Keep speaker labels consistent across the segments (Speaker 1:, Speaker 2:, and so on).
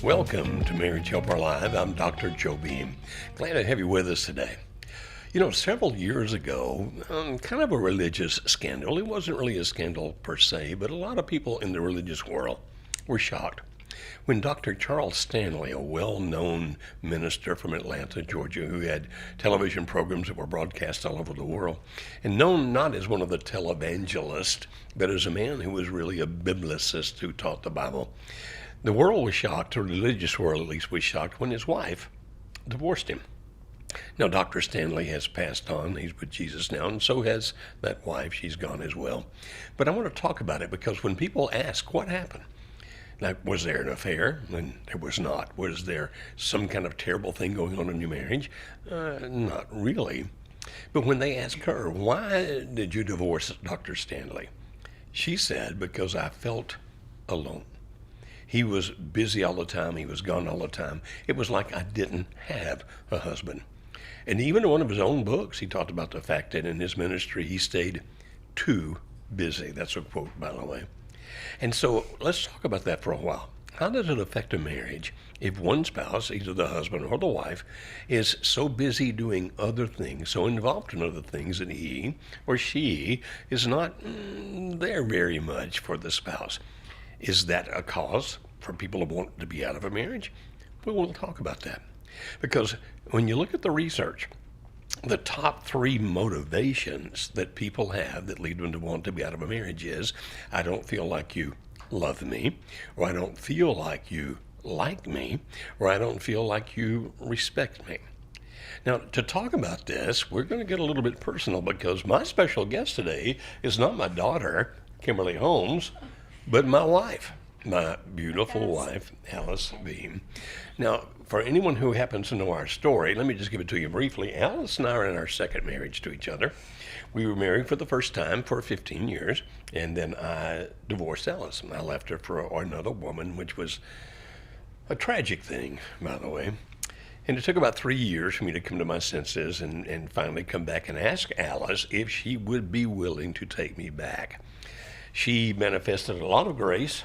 Speaker 1: Welcome to Marriage Helper Live. I'm Dr. Joe Beam. Glad to have you with us today. You know, several years ago, kind of a religious scandal. It wasn't really a scandal per se, but a lot of people in the religious world were shocked when Dr. Charles Stanley, a well-known minister from Atlanta, Georgia, who had television programs that were broadcast all over the world, and known not as one of the televangelists, but as a man who was really a biblicist who taught the Bible. The world was shocked, the religious world at least was shocked, when his wife divorced him. Now, Dr. Stanley has passed on. He's with Jesus now, and so has that wife. She's gone as well. But I want to talk about it because when people ask, what happened? Now, was there an affair? And there was not. Was there some kind of terrible thing going on in your marriage? Not really. But when they ask her, why did you divorce Dr. Stanley? She said, because I felt alone. He was busy all the time. He was gone all the time. It was like I didn't have a husband. And even in one of his own books, he talked about the fact that in his ministry, he stayed too busy. That's a quote, by the way. And so let's talk about that for a while. How does it affect a marriage if one spouse, either the husband or the wife, is so busy doing other things, so involved in other things that he or she is not there very much for the spouse? Is that a cause for people to want to be out of a marriage? Well, we'll talk about that. Because when you look at the research, the top three motivations that people have that lead them to want to be out of a marriage is, I don't feel like you love me, or I don't feel like you like me, or I don't feel like you respect me. Now, to talk about this, we're going to get a little bit personal because my special guest today is not my daughter, Kimberly Holmes, but my wife, my beautiful wife, Alice Beam. Now, for anyone who happens to know our story, let me just give it to you briefly. Alice and I are in our second marriage to each other. We were married for the first time for 15 years, and then I divorced Alice. I left her for another woman, which was a tragic thing, by the way. And it took about 3 years for me to come to my senses and finally come back and ask Alice if she would be willing to take me back. She manifested a lot of grace,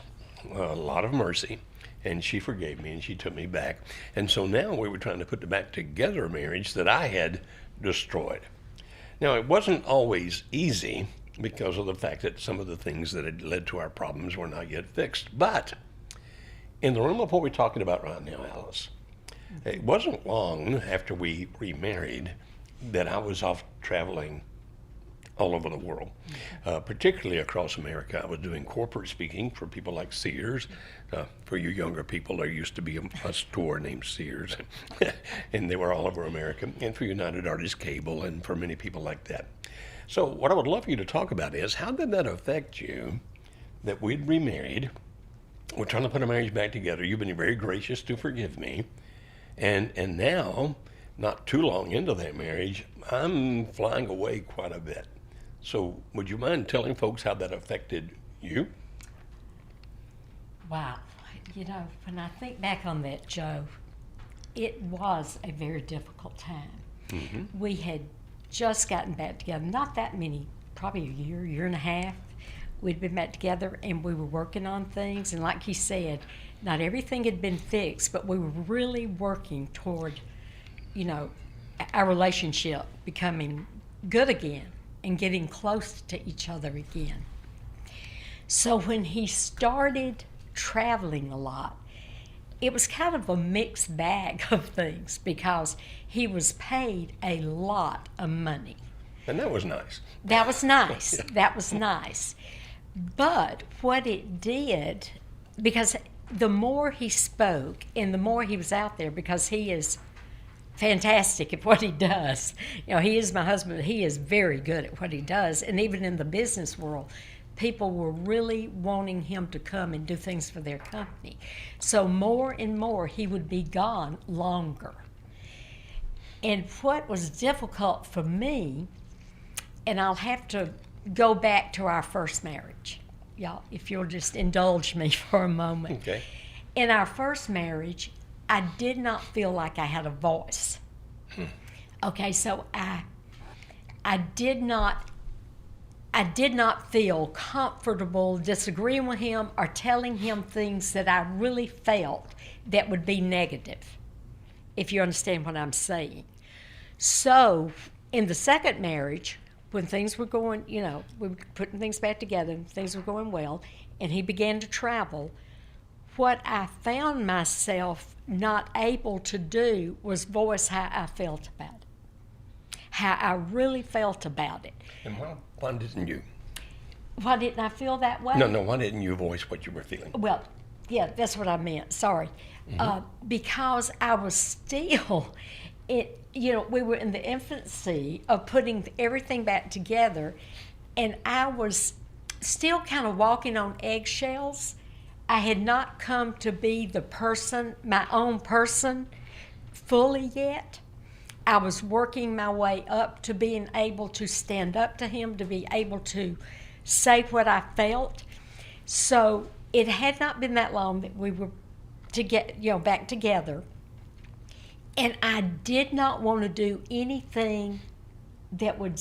Speaker 1: a lot of mercy, and she forgave me and she took me back. And so now we were trying to put back together a marriage that I had destroyed. Now, it wasn't always easy because of the fact that some of the things that had led to our problems were not yet fixed. But in the realm of what we're talking about right now, Alice, it wasn't long after we remarried that I was off traveling all over the world, particularly across America. I was doing corporate speaking for people like Sears. For you younger people, there used to be a store named Sears, and they were all over America, and for United Artists Cable, and for many people like that. So what I would love for you to talk about is, how did that affect you that we'd remarried? We're trying to put a marriage back together. You've been very gracious to forgive me. And now, not too long into that marriage, I'm flying away quite a bit. So would you mind telling folks how that affected you?
Speaker 2: Wow. You know, when I think back on that, Joe, it was a very difficult time.
Speaker 1: Mm-hmm.
Speaker 2: We had just gotten back together, not that many, probably a year and a half. We'd been back together and we were working on things. And like you said, not everything had been fixed, but we were really working toward, you know, our relationship becoming good again and getting close to each other again. So when he started traveling a lot, it was kind of a mixed bag of things because he was paid a lot of money.
Speaker 1: And that was nice.
Speaker 2: That was nice. That was nice. But what it did, because the more he spoke and the more he was out there, because he is fantastic at what he does. You know, he is my husband. He is very good at what he does. And even in the business world, people were really wanting him to come and do things for their company. So more and more, he would be gone longer. And what was difficult for me, and I'll have to go back to our first marriage, y'all, if you'll just indulge me for a moment.
Speaker 1: Okay.
Speaker 2: In our first marriage, I did not feel like I had a voice. Okay, so I I did not feel comfortable disagreeing with him or telling him things that I really felt that would be negative, if you understand what I'm saying. So in the second marriage, when things were going, we were putting things back together, and things were going well, and he began to travel, what I found myself not able to do was voice how I felt about it, how I really felt about it.
Speaker 1: And why didn't you?
Speaker 2: Why didn't I feel that way?
Speaker 1: No, why didn't you voice what you were feeling?
Speaker 2: Well, yeah, that's what I meant. Sorry. Because I was still, we were in the infancy of putting everything back together, and I was still kind of walking on eggshells. I had not come to be the person, my own person, fully yet. I was working my way up to being able to stand up to him, to be able to say what I felt. So it had not been that long that we were to get back together, and I did not want to do anything that would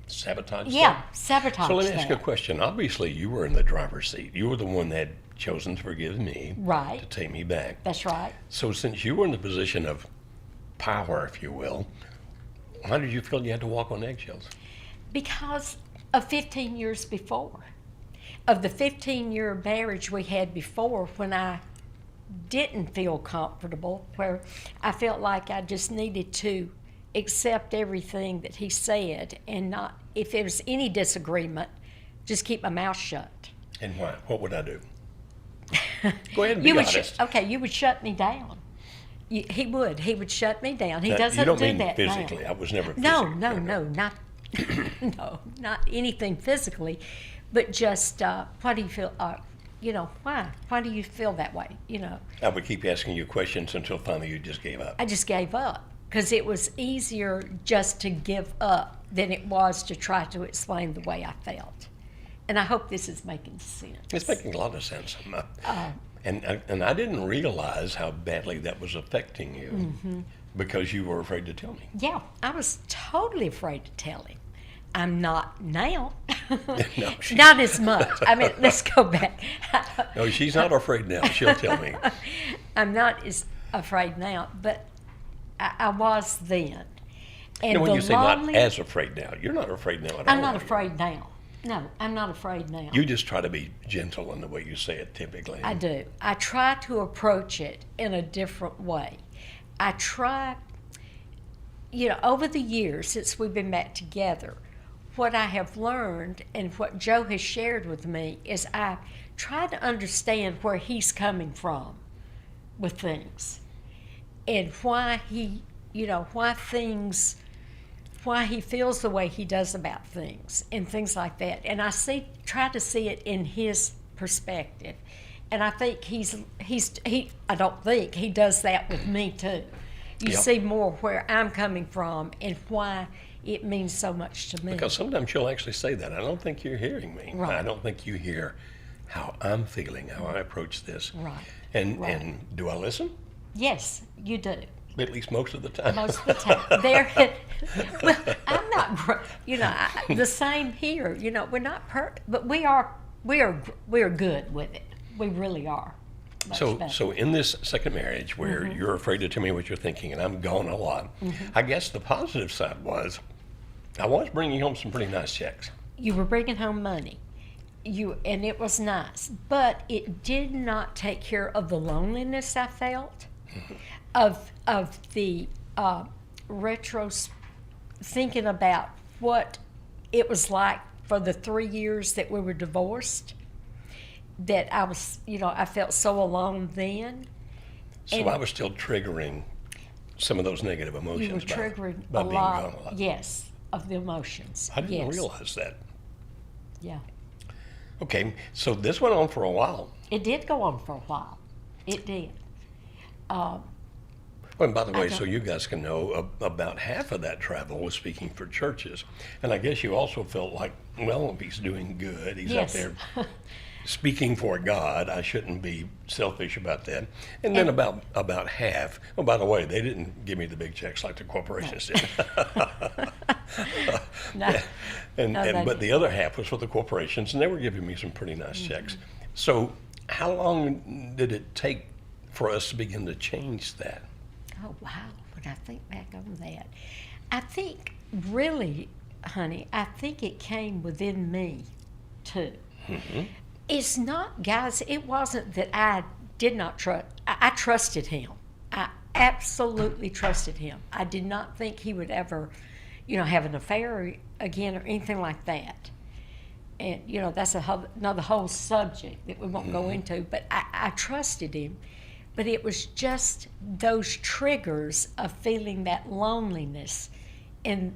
Speaker 1: Sabotage?
Speaker 2: sabotage.
Speaker 1: So let me ask you a
Speaker 2: that.
Speaker 1: question. Obviously, you were in the driver's seat. You were the one that had chosen to forgive me,
Speaker 2: Right.
Speaker 1: to take me back.
Speaker 2: That's right.
Speaker 1: So since you were in the position of power, if you will, how did you feel you had to walk on eggshells?
Speaker 2: Because of 15 years before, of the 15-year marriage we had before, when I didn't feel comfortable, where I felt like I just needed to accept everything that he said, and not, if there was any disagreement, just keep my mouth shut.
Speaker 1: And why? What would I do? Go ahead and be honest.
Speaker 2: You would shut me down. He would shut me down. He
Speaker 1: Now,
Speaker 2: doesn't
Speaker 1: you don't
Speaker 2: do
Speaker 1: mean
Speaker 2: that
Speaker 1: physically.
Speaker 2: now.
Speaker 1: I was never physically.
Speaker 2: No, not not anything physically, but just why do you feel? Why? Why do you feel that way?
Speaker 1: I would keep asking you questions until finally you just gave up.
Speaker 2: I just gave up because it was easier just to give up than it was to try to explain the way I felt. And I hope this is making sense.
Speaker 1: It's making a lot of sense. And I didn't realize how badly that was affecting you because you were afraid to tell me.
Speaker 2: Yeah, I was totally afraid to tell him. I'm not now.
Speaker 1: No,
Speaker 2: Not as much. I mean, let's go back.
Speaker 1: No, she's not afraid now. She'll tell me.
Speaker 2: I'm not as afraid now, but I was then. And
Speaker 1: When
Speaker 2: the
Speaker 1: you say not
Speaker 2: lonely-
Speaker 1: as afraid now, you're not afraid now at all.
Speaker 2: I'm not
Speaker 1: are you?
Speaker 2: afraid now. No, I'm not afraid now.
Speaker 1: You just try to be gentle in the way you say it typically.
Speaker 2: I do. I try to approach it in a different way. I try, over the years since we've been back together, what I have learned and what Joe has shared with me is I try to understand where he's coming from with things and why he, why he feels the way he does about things and things like that. And I try to see it in his perspective. And I think I don't think he does that with me too. You
Speaker 1: Yep.
Speaker 2: see more where I'm coming from and why it means so much to me.
Speaker 1: Because sometimes she'll actually say that. I don't think you're hearing me.
Speaker 2: Right.
Speaker 1: I don't think you hear how I'm feeling, how I approach this.
Speaker 2: Right.
Speaker 1: And do I listen?
Speaker 2: Yes, you do.
Speaker 1: At least most of the time.
Speaker 2: Most of the time. Well, I'm not, the same here. We're not perfect, but we are good with it. We really are. Much better.
Speaker 1: So in this second marriage where you're afraid to tell me what you're thinking and I'm gone a lot, I guess the positive side was I was bringing home some pretty nice checks.
Speaker 2: You were bringing home money. And it was nice, but it did not take care of the loneliness I felt, of the thinking about what it was like for the 3 years that we were divorced. That I was, I felt so alone then.
Speaker 1: So
Speaker 2: And-
Speaker 1: I was still triggering some of those negative emotions
Speaker 2: You were triggering
Speaker 1: by
Speaker 2: a
Speaker 1: being
Speaker 2: lot,
Speaker 1: gone a lot.
Speaker 2: yes, of the emotions.
Speaker 1: I didn't
Speaker 2: yes.
Speaker 1: realize that.
Speaker 2: Yeah.
Speaker 1: Okay, so this went on for a while.
Speaker 2: It did go on for a while. It did.
Speaker 1: Oh, and by the way,
Speaker 2: don't-
Speaker 1: so you guys can know, about half of that travel was speaking for churches. And I guess you also felt like, well, if he's doing good, he's
Speaker 2: Yes.
Speaker 1: up there. speaking for God, I shouldn't be selfish about that. And then about half. Oh, by the way, they didn't give me the big checks like the corporations did.
Speaker 2: No,
Speaker 1: But the other half was for the corporations, and they were giving me some pretty nice checks. So, how long did it take for us to begin to change that?
Speaker 2: oh wow, when I think back on that, I think really, honey, I think it came within me too. It's not, guys, it wasn't that I did not trust, I trusted him. I absolutely trusted him. I did not think he would ever, have an affair again or anything like that. And, that's another whole subject that we won't go into, but I trusted him. But it was just those triggers of feeling that loneliness and,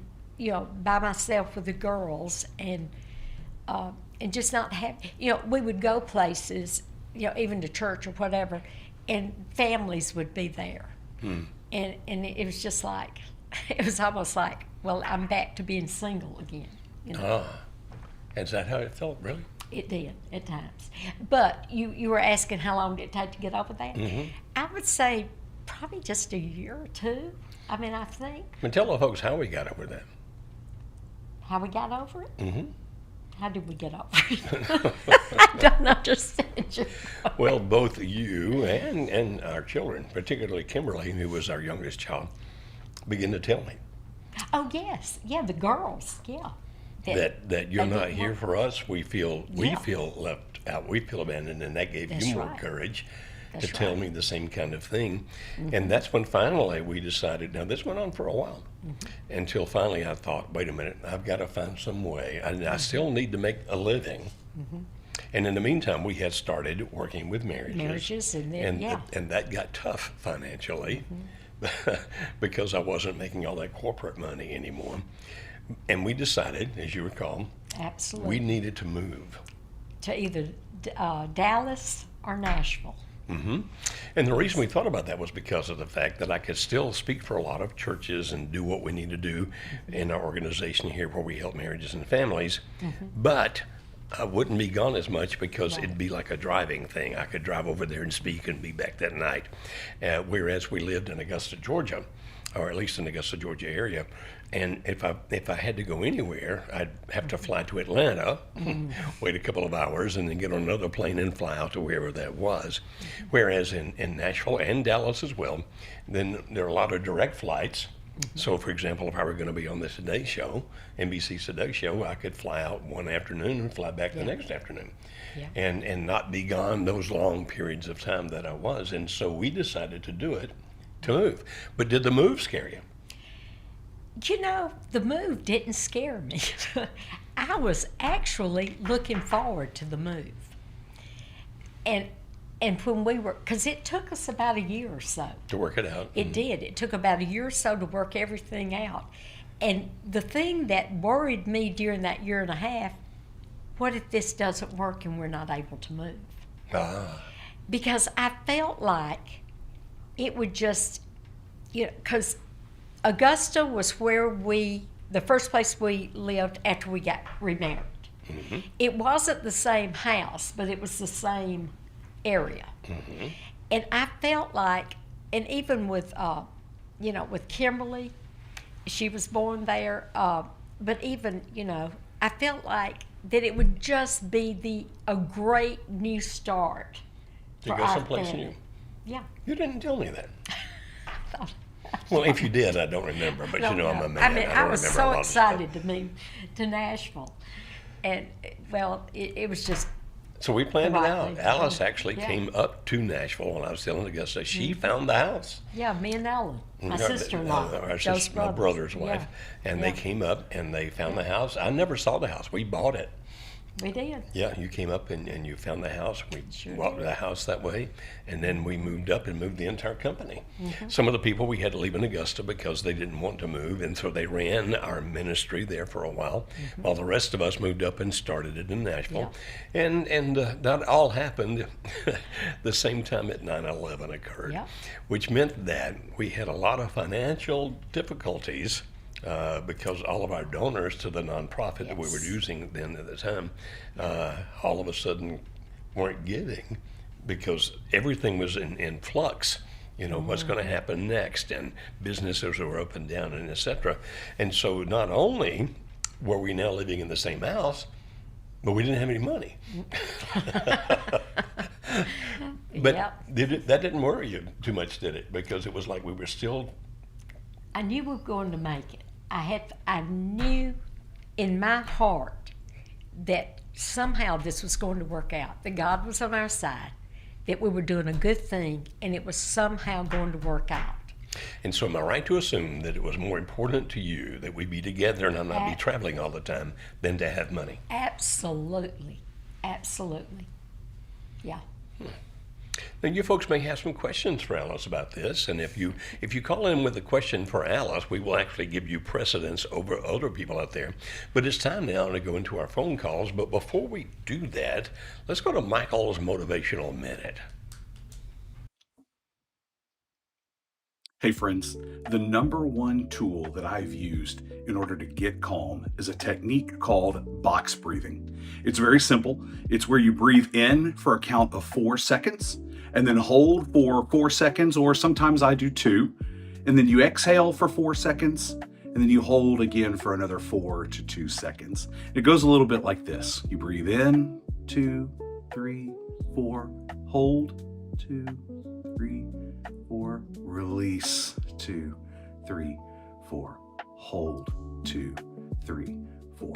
Speaker 2: by myself with the girls and just not have, we would go places, even to church or whatever, and families would be there. And it was just like, it was almost like, well, I'm back to being single again.
Speaker 1: Is that how it felt, really?
Speaker 2: It did at times. But you were asking how long did it take to get over that? I would say probably just a year or two. I mean, I think.
Speaker 1: And tell the folks how we got over that.
Speaker 2: How we got over it? How did we get over it? I don't understand you.
Speaker 1: Well, both you and our children, particularly Kimberly, who was our youngest child, began to tell me
Speaker 2: Oh, yes. Yeah, the girls. Yeah.
Speaker 1: that you're
Speaker 2: they
Speaker 1: not
Speaker 2: didn't
Speaker 1: here
Speaker 2: want-
Speaker 1: for us. We feel
Speaker 2: Yeah.
Speaker 1: left out. We feel abandoned, and that gave
Speaker 2: That's
Speaker 1: you more
Speaker 2: right.
Speaker 1: courage
Speaker 2: That's
Speaker 1: to tell
Speaker 2: right.
Speaker 1: me the same kind of thing. And that's when finally we decided. Now this went on for a while, until finally I thought, wait a minute, I've got to find some way. I still need to make a living. And in the meantime, we had started working with
Speaker 2: Marriages and then, yeah.
Speaker 1: and that got tough financially because I wasn't making all that corporate money anymore. And we decided, as you recall,
Speaker 2: Absolutely.
Speaker 1: we needed to move.
Speaker 2: To either Dallas or Nashville.
Speaker 1: And the reason we thought about that was because of the fact that I could still speak for a lot of churches and do what we need to do in our organization here where we help marriages and families. But I wouldn't be gone as much because
Speaker 2: Right.
Speaker 1: it'd be like a driving thing. I could drive over there and speak and be back that night. Whereas we lived in Augusta, Georgia, or at least in the Augusta, Georgia area. And if I had to go anywhere, I'd have to fly to Atlanta, wait a couple of hours, and then get on another plane and fly out to wherever that was. Whereas in Nashville and Dallas as well, then there are a lot of direct flights. So, for example, if I were going to be on the Today Show, NBC's Today Show, I could fly out one afternoon and fly back the next afternoon,
Speaker 2: Yeah.
Speaker 1: and not be gone those long periods of time that I was. And so we decided to do it, to move. But did the move scare you?
Speaker 2: The move didn't scare me. I was actually looking forward to the move. And when we were, because it took us about a year or so.
Speaker 1: To work it out?
Speaker 2: It did. It took about a year or so to work everything out. And the thing that worried me during that year and a half, what if this doesn't work and we're not able to move? Because I felt like it would just, because Augusta was where the first place we lived after we got remarried. It wasn't the same house, but it was the same area. And I felt like, and even with, with Kimberly, she was born there, but even, I felt like that it would just be a great new start.
Speaker 1: To
Speaker 2: for
Speaker 1: go
Speaker 2: our
Speaker 1: someplace
Speaker 2: family.
Speaker 1: new?
Speaker 2: Yeah.
Speaker 1: You didn't tell me that.
Speaker 2: I thought-
Speaker 1: Well, if you did, I don't remember. But
Speaker 2: don't
Speaker 1: I'm a
Speaker 2: know.
Speaker 1: man.
Speaker 2: I mean, I
Speaker 1: don't
Speaker 2: was
Speaker 1: remember a
Speaker 2: so
Speaker 1: lot of stuff.
Speaker 2: excited to move to Nashville. And, well, it was just,
Speaker 1: So we planned it
Speaker 2: Right,
Speaker 1: out.
Speaker 2: we did.
Speaker 1: Alice actually
Speaker 2: Yeah.
Speaker 1: came up to Nashville when I was still in Augusta. She found the house.
Speaker 2: yeah, me and Ellen, my
Speaker 1: Our-
Speaker 2: sister-in-law,
Speaker 1: our
Speaker 2: Joe's
Speaker 1: sister, my brother's wife.
Speaker 2: Yeah.
Speaker 1: And
Speaker 2: Yeah.
Speaker 1: they came up and they found the house. I never saw the house. We bought it.
Speaker 2: We did.
Speaker 1: Yeah, you came up and you found the house. We
Speaker 2: Sure
Speaker 1: walked
Speaker 2: did.
Speaker 1: the house that way, and then we moved up and moved the entire company.
Speaker 2: Mm-hmm.
Speaker 1: Some of the people we had to leave in Augusta because they didn't want to move, and so they ran our ministry there for a while, while the rest of us moved up and started it in Nashville. And that all happened the same time that 9/11 occurred,
Speaker 2: Yeah.
Speaker 1: which meant that we had a lot of financial difficulties. Because all of our donors to the nonprofit that we were
Speaker 2: Yes.
Speaker 1: using then at the time, all of a sudden weren't getting because everything was in flux. What's going to happen next, and businesses were up and down, and etc. And so not only were we now living in the same house, but we didn't have any money. But
Speaker 2: Yep.
Speaker 1: that didn't worry you too much, did it? Because it was like we were still.
Speaker 2: I knew we were going to make it. I knew in my heart that somehow this was going to work out, that God was on our side, that we were doing a good thing, and it was somehow going to work out.
Speaker 1: And so am I right to assume that it was more important to you that we be together and I not be traveling all the time than to have money?
Speaker 2: Absolutely. Absolutely. Yeah.
Speaker 1: Now, you folks may have some questions for Alice about this, and if you call in with a question for Alice, we will actually give you precedence over other people out there. But it's time now to go into our phone calls. But before we do that, let's go to Michael's Motivational Minute.
Speaker 3: Hey friends, the number one tool that I've used in order to get calm is a technique called box breathing. It's very simple. It's where you breathe in for a count of 4 seconds and then hold for 4 seconds, or sometimes I do 2. And then you exhale for 4 seconds and then you hold again for another 4 to 2 seconds. It goes a little bit like this. You breathe in, 2, 3, 4, hold, 2, 3, 4, release, 2, 3, 4, hold, 2, 3, 4.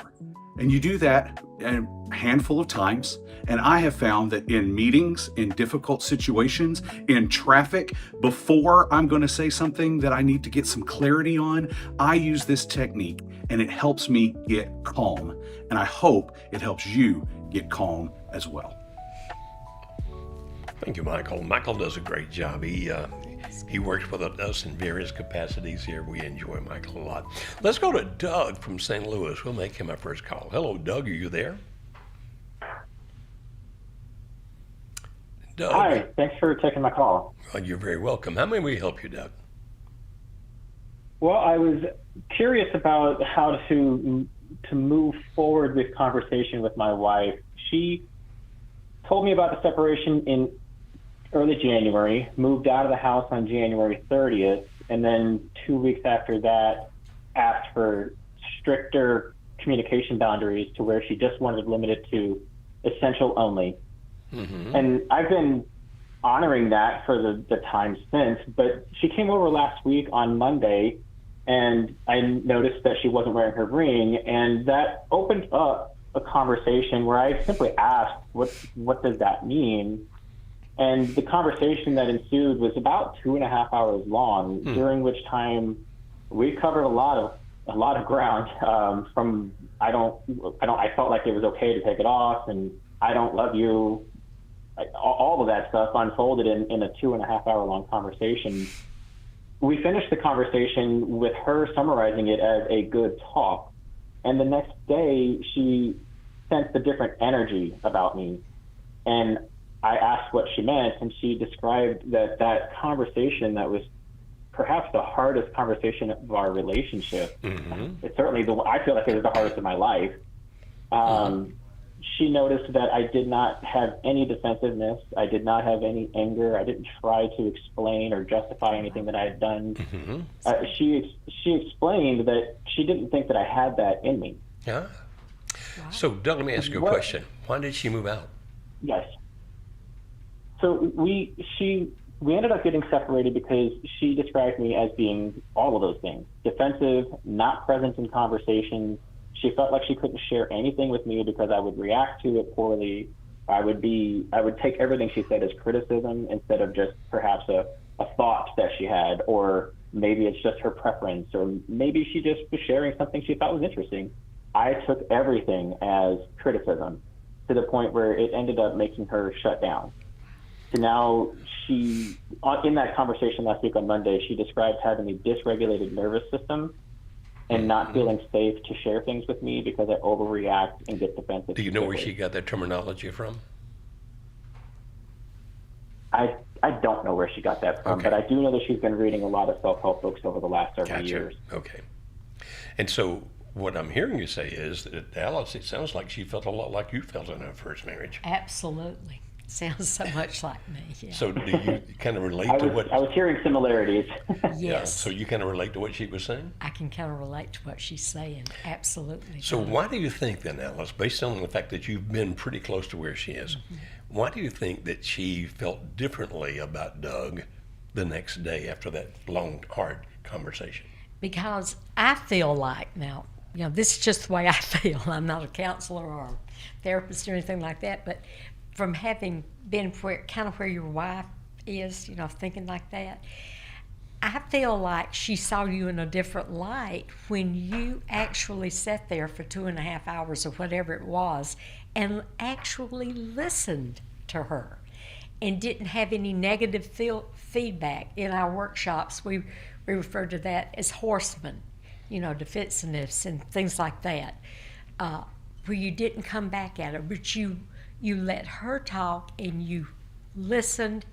Speaker 3: And you do that a handful of times. And I have found that in meetings, in difficult situations, in traffic, before I'm going to say something that I need to get some clarity on, I use this technique and it helps me get calm. And I hope it helps you get calm as well.
Speaker 1: Thank you, Michael. Michael does a great job. He works with us in various capacities here. We enjoy Michael a lot. Let's go to Doug from St. Louis. We'll make him our first call. Hello, Doug. Are you there? Doug.
Speaker 4: Hi. Thanks for taking my call.
Speaker 1: Well, you're very welcome. How may we help you, Doug?
Speaker 4: Well, I was curious about how to move forward with conversation with my wife. She told me about the separation in early January, moved out of the house on January 30th, and then 2 weeks after that asked for stricter communication boundaries to where she just wanted to limit it to essential only. Mm-hmm. And I've been honoring that for the time since, but she came over last week on Monday, and I noticed that she wasn't wearing her ring, and that opened up a conversation where I simply asked, what does that mean? And the conversation that ensued was about 2.5 hours long, during which time we covered a lot of ground. From I felt like it was okay to take it off, and I don't love you. All of that stuff unfolded in a 2.5 hour long conversation. We finished the conversation with her summarizing it as a good talk, and the next day she sensed a different energy about me, and I asked what she meant, and she described that conversation that was perhaps the hardest conversation of our relationship. Mm-hmm. It's certainly I feel like it was the hardest of my life. She noticed that I did not have any defensiveness. I did not have any anger. I didn't try to explain or justify anything that I had done. Mm-hmm. She explained that she didn't think that I had that in me.
Speaker 1: Yeah. Wow. So, Doug, let me ask you a question. Why did she move out?
Speaker 4: Yes. So we ended up getting separated because she described me as being all of those things: defensive, not present in conversations. She felt like she couldn't share anything with me because I would react to it poorly. I would take everything she said as criticism instead of just perhaps a thought that she had, or maybe it's just her preference, or maybe she just was sharing something she thought was interesting. I took everything as criticism to the point where it ended up making her shut down. So now in that conversation last week on Monday, she described having a dysregulated nervous system and not feeling safe to share things with me because I overreact and get defensive.
Speaker 1: Do you know where she got that terminology from?
Speaker 4: I don't know where she got that from, but I do know that she's been reading a lot of self-help books over the last several years.
Speaker 1: Okay. And so what I'm hearing you say is that Alice, it sounds like she felt a lot like you felt in her first marriage.
Speaker 2: Absolutely. Sounds so much like me. Yeah.
Speaker 1: So do you kind of relate
Speaker 4: I
Speaker 1: to
Speaker 4: was,
Speaker 1: what?
Speaker 4: I was hearing similarities.
Speaker 2: Yes.
Speaker 1: Yeah. So you kind of relate to what she was saying.
Speaker 2: I can kind of relate to what she's saying. Absolutely.
Speaker 1: So why do you think then, Alice, based on the fact that you've been pretty close to where she is, why do you think that she felt differently about Doug the next day after that long, hard conversation?
Speaker 2: Because I feel like now, this is just the way I feel. I'm not a counselor or a therapist or anything like that, but from having been kind of where your wife is, thinking like that, I feel like she saw you in a different light when you actually sat there for 2.5 hours or whatever it was and actually listened to her and didn't have any negative feedback. In our workshops, we refer to that as horsemen, defensiveness and things like that, where you didn't come back at her, but you let her talk and you listened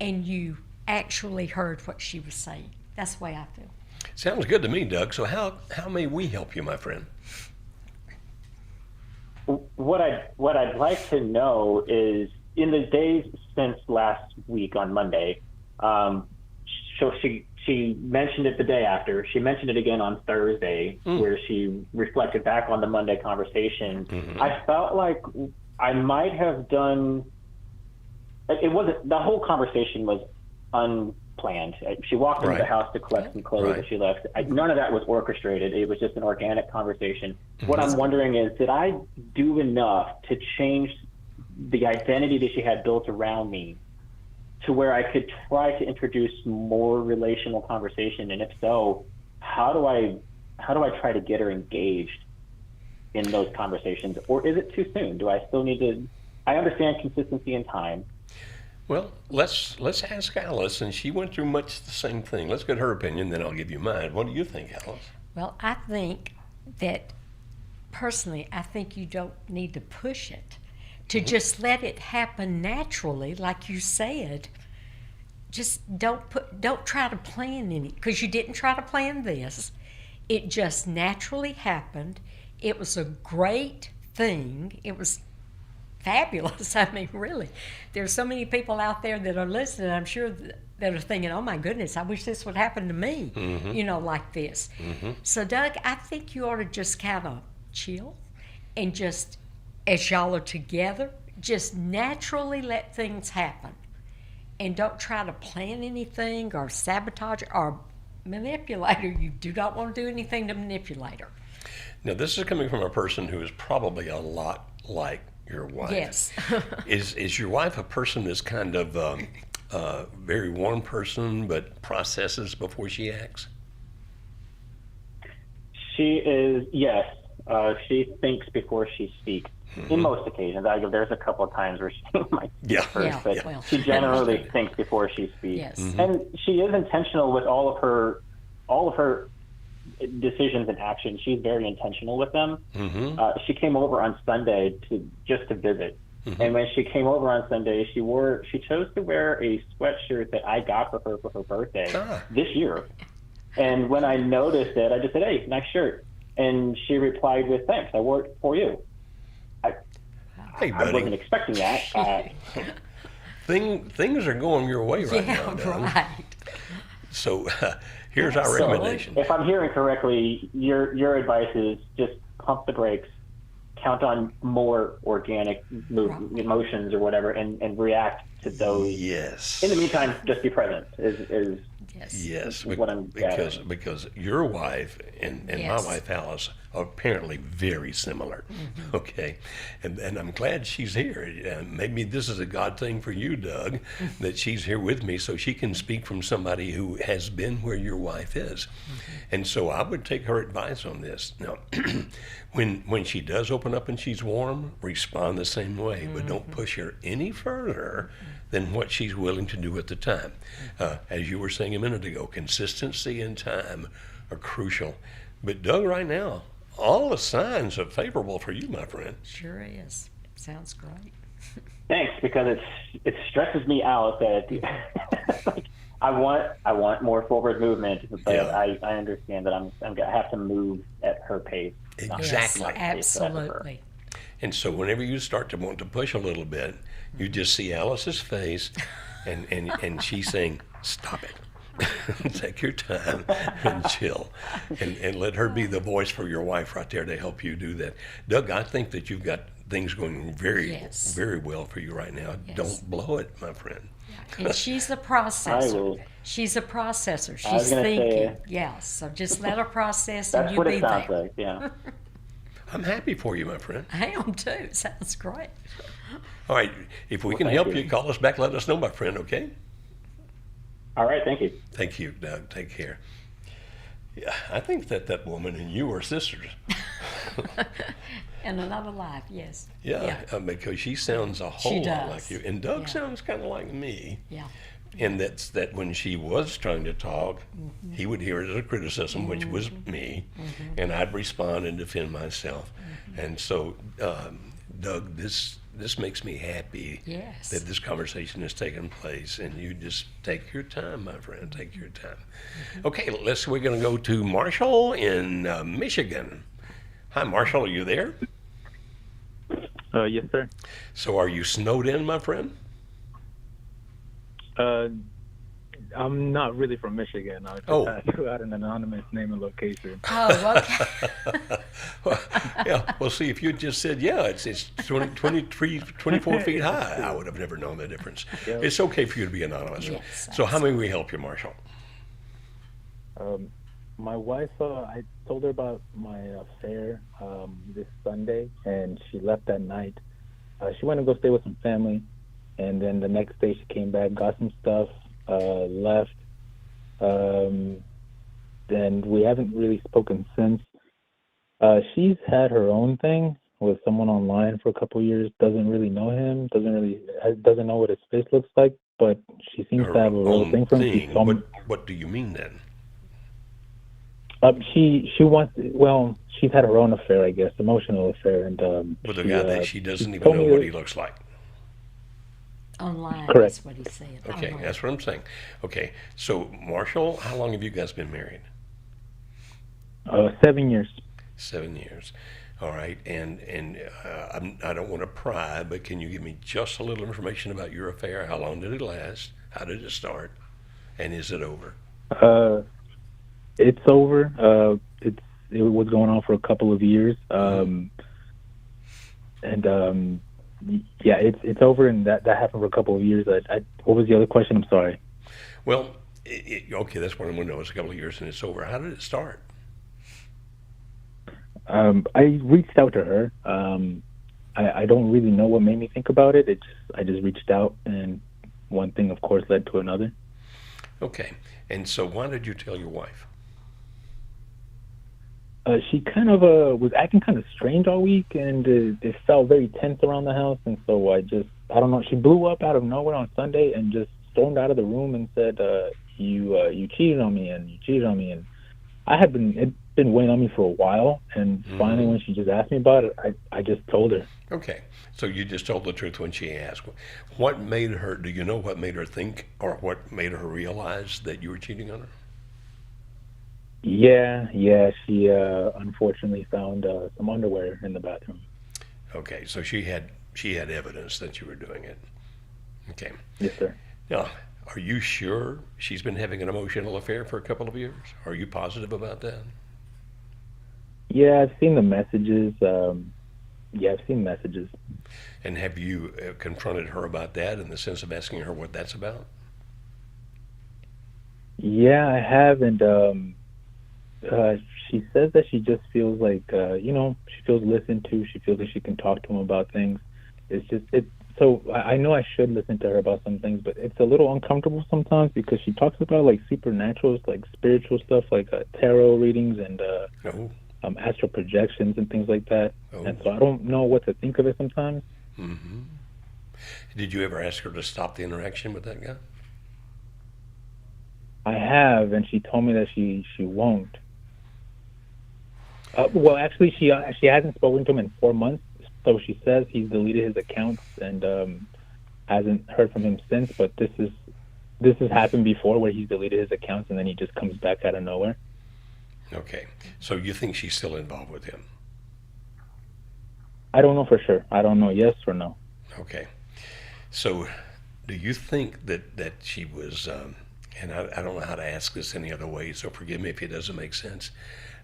Speaker 2: and you actually heard what she was saying. That's the way I feel.
Speaker 1: Sounds good to me, Doug. So how may we help you, my friend?
Speaker 4: What I'd like to know is, in the days since last week on Monday, so she mentioned it the day after. She mentioned it again on Thursday, where she reflected back on the Monday conversation. I felt like I might have done. It wasn't, the whole conversation was unplanned. She walked into the house to collect some clothes and she left. None of that was orchestrated. It was just an organic conversation. What I'm wondering is, did I do enough to change the identity that she had built around me to where I could try to introduce more relational conversation? And if so, how do I try to get her engaged in those conversations? Or is it too soon? Do I still need to? I understand consistency and time.
Speaker 1: Well, let's ask Alice, and she went through much the same thing. Let's get her opinion, then I'll give you mine. What do you think, Alice?
Speaker 2: Well, I think that personally, I think you don't need to push it. To just let it happen naturally, like you said. Just don't try to plan any, because you didn't try to plan this. It just naturally happened. It was a great thing. It was fabulous. I mean, really. There's so many people out there that are listening, I'm sure, that are thinking, oh my goodness, I wish this would happen to me, like this. So, Doug, I think you ought to just kind of chill and just, as y'all are together, just naturally let things happen. And don't try to plan anything or sabotage or manipulate her. You do not want to do anything to manipulate her.
Speaker 1: Now, this is coming from a person who is probably a lot like your wife.
Speaker 2: Yes.
Speaker 1: Is your wife a person that's kind of very warm person, but processes before she acts?
Speaker 4: She is, yes. She thinks before she speaks. In most occasions, there's a couple of times where she might speak first, but
Speaker 2: well.
Speaker 4: she generally thinks before she speaks.
Speaker 2: Yes.
Speaker 4: And she is intentional with all of her decisions and actions. She's very intentional with them. She came over on Sunday just to visit. And when she came over on Sunday, she chose to wear a sweatshirt that I got for her birthday this year. And when I noticed it, I just said, "Hey, nice shirt." And she replied with, "Thanks, I wore it for you."
Speaker 1: Hey, buddy.
Speaker 4: I wasn't expecting that.
Speaker 1: Things are going your way right now, Doug.
Speaker 2: Right.
Speaker 1: So here's our recommendation.
Speaker 4: If I'm hearing correctly, your advice is just pump the brakes, count on more organic emotions or whatever, and react to those.
Speaker 1: Yes.
Speaker 4: In the meantime, just be present. Is
Speaker 1: Yes,
Speaker 4: what I'm
Speaker 1: because your wife and
Speaker 2: Yes.
Speaker 1: my wife Alice are apparently very similar. Okay, and I'm glad she's here. Maybe this is a God thing for you, Doug, that she's here with me, so she can speak from somebody who has been where your wife is. And so I would take her advice on this. Now, when she does open up and she's warm, respond the same way, but don't push her any further than what she's willing to do at the time. As you were saying a minute ago, consistency and time are crucial. But Doug, right now, all the signs are favorable for you, my friend.
Speaker 2: Sure is. Sounds great.
Speaker 4: Thanks, because it stresses me out that like, I want more forward movement, but I understand that I'm gonna have to move at her pace.
Speaker 1: Exactly.
Speaker 2: Yes, absolutely.
Speaker 1: And so whenever you start to want to push a little bit, You just see Alice's face, and she's saying, "Stop it." Take your time and chill, and let her be the voice for your wife right there to help you do that. Doug, I think that you've got things going very,
Speaker 2: Yes.
Speaker 1: very well for you right now.
Speaker 2: Yes.
Speaker 1: Don't blow it, my friend.
Speaker 2: And she's a
Speaker 4: I
Speaker 2: processor.
Speaker 4: will.
Speaker 2: She's a processor.
Speaker 4: was
Speaker 2: She's
Speaker 4: gonna
Speaker 2: thinking.
Speaker 4: say-
Speaker 2: Yeah. So just let her process and
Speaker 4: That's
Speaker 2: you
Speaker 4: what
Speaker 2: be
Speaker 4: it sounds
Speaker 2: there.
Speaker 4: like. Yeah.
Speaker 1: I'm happy for you, my friend.
Speaker 2: I am too. Sounds great.
Speaker 1: All right, if we can
Speaker 4: thank
Speaker 1: help
Speaker 4: you.
Speaker 1: you, call us back. Let us know, my friend. Okay.
Speaker 4: All right. Thank you.
Speaker 1: Thank you, Doug. Take care. Yeah, I think that woman and you are sisters.
Speaker 2: In another life, yes.
Speaker 1: Yeah, because she sounds a whole lot
Speaker 2: does.
Speaker 1: like you, and Doug
Speaker 2: Yeah.
Speaker 1: sounds kind of like me.
Speaker 2: Yeah.
Speaker 1: And that's that when she was trying to talk,
Speaker 2: Mm-hmm.
Speaker 1: he would hear it as a criticism, which was me, and I'd respond and defend myself.
Speaker 2: Mm-hmm.
Speaker 1: And so, Doug, this makes me happy
Speaker 2: Yes.
Speaker 1: that this conversation has taken place, and you just take your time, my friend. Take your time.
Speaker 2: Mm-hmm.
Speaker 1: Okay, we're going to go to Marshall in Michigan. Hi, Marshall. Are you there?
Speaker 5: Yes, sir.
Speaker 1: So, are you snowed in, my friend?
Speaker 5: I'm not really from Michigan. I
Speaker 1: Oh.
Speaker 5: threw out an anonymous name and location.
Speaker 2: Oh, okay.
Speaker 1: Yeah, well, see, if you just said, yeah, it's 23, 24 feet high, I would have never known the difference.
Speaker 5: Yep.
Speaker 1: It's okay for you to be anonymous.
Speaker 2: Yes,
Speaker 1: So how may we help you, Marshall?
Speaker 5: My wife, I told her about my affair this Sunday, and she left that night. She went to go stay with some family, and then the next day she came back, got some stuff, left. Then we haven't really spoken since. She's had her own thing with someone online for a couple of years. Doesn't really know him. Doesn't know what his face looks like. But she seems to have a real thing for him. She told me-
Speaker 1: What do you mean then?
Speaker 5: she wants. Well, she's had her own affair, I guess, emotional affair, and
Speaker 1: With a
Speaker 5: she,
Speaker 1: guy that she doesn't even
Speaker 5: told
Speaker 1: know
Speaker 5: me
Speaker 1: what
Speaker 5: that-
Speaker 1: he looks like.
Speaker 2: Online
Speaker 5: Correct.
Speaker 2: is what he said.
Speaker 1: Okay,
Speaker 2: Online.
Speaker 1: that's what I'm saying. Okay, so Marshall, how long have you guys been married?
Speaker 5: 7 years.
Speaker 1: 7 years. All right, and I don't want to pry, but can you give me just a little information about your affair? How long did it last? How did it start? And is it over?
Speaker 5: It's over. It was going on for a couple of years, yeah, it's over, and that happened for a couple of years. What was the other question? I'm sorry.
Speaker 1: Well, okay, that's what I want to know. It's a couple of years and it's over. How did it start?
Speaker 5: I reached out to her. I don't really know what made me think about it. I just reached out, and one thing, of course, led to another.
Speaker 1: Okay, and so why did you tell your wife?
Speaker 5: She kind of was acting kind of strange all week, and it felt very tense around the house. And so I don't know. She blew up out of nowhere on Sunday and just stormed out of the room and said, "You cheated on me, and you cheated on me." And it'd been weighing on me for a while. And finally, when she just asked me about it, I just told her.
Speaker 1: Okay, so you just told the truth when she asked. What made her? Do you know what made her think, or what made her realize that you were cheating on her?
Speaker 5: Yeah. She unfortunately found some underwear in the bathroom.
Speaker 1: Okay, so she had evidence that you were doing it. Okay.
Speaker 5: Yes, sir.
Speaker 1: Now, are you sure she's been having an emotional affair for a couple of years? Are you positive about that?
Speaker 5: Yeah, I've seen the messages. I've seen messages.
Speaker 1: And have you confronted her about that in the sense of asking her what that's about?
Speaker 5: Yeah, I have, and she says that she just feels like, she feels listened to. She feels like she can talk to him about things. So I know I should listen to her about some things, but it's a little uncomfortable sometimes because she talks about like supernatural, like spiritual stuff, like tarot readings and
Speaker 1: No.
Speaker 5: astral projections and things like that.
Speaker 1: Oh.
Speaker 5: And so I don't know what to think of it sometimes.
Speaker 1: Mm-hmm. Did you ever ask her to stop the interaction with that guy?
Speaker 5: I have, and she told me that she won't. Well, actually, she hasn't spoken to him in 4 months. So she says he's deleted his accounts and hasn't heard from him since. But this has happened before, where he's deleted his accounts and then he just comes back out of nowhere.
Speaker 1: Okay, so you think she's still involved with him?
Speaker 5: I don't know for sure. I don't know, yes or no.
Speaker 1: Okay, So, do you think that she was, and I don't know how to ask this any other way, so forgive me if it doesn't make sense.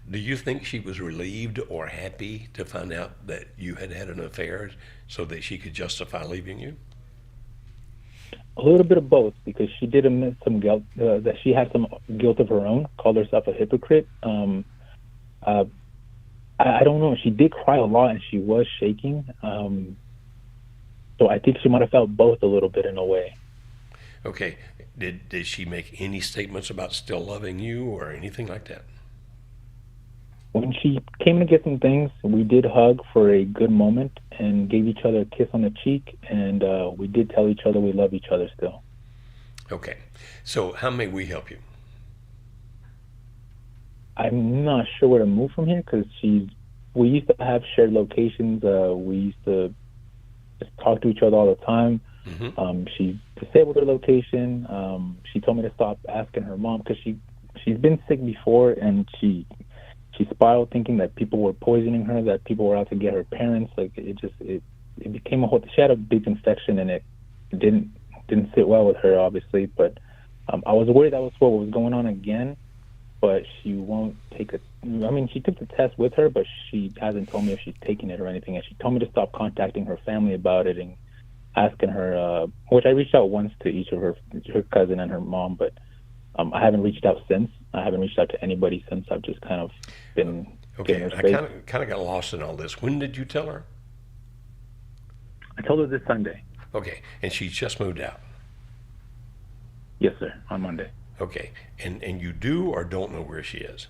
Speaker 1: Do you think she was relieved or happy to find out that you had had an affair so that she could justify leaving you?
Speaker 5: A little bit of both, because she did admit some guilt, that she had some guilt of her own, called herself a hypocrite. Uh, I don't know. She did cry a lot and she was shaking. So I think she might have felt both a little bit in a way.
Speaker 1: Okay. Did she make any statements about still loving you or anything like that?
Speaker 5: When she came to get some things, we did hug for a good moment and gave each other a kiss on the cheek, and we did tell each other we love each other still.
Speaker 1: Okay. So how may we help you?
Speaker 5: I'm not sure where to move from here because we used to have shared locations. We used to just talk to each other all the time. She disabled her location. She told me to stop asking her mom because she's been sick before, and she spiraled thinking that people were poisoning her, that people were out to get her parents. Like it became a whole. She had a big infection, and it didn't sit well with her, obviously. But I was worried that was what was going on again. But she won't take it. I mean, she took the test with her, but she hasn't told me if she's taking it or anything. And she told me to stop contacting her family about it and asking her, which I reached out once to each of her cousin and her mom, but I haven't reached out since. I haven't reached out to anybody since. I've just kind of been
Speaker 1: Okay.
Speaker 5: getting her
Speaker 1: I
Speaker 5: straight.
Speaker 1: kind of got lost in all this. When did you tell her?
Speaker 5: I told her this Sunday.
Speaker 1: Okay. And she just moved out.
Speaker 5: Yes, sir, on Monday.
Speaker 1: Okay. And you do or don't know where she is?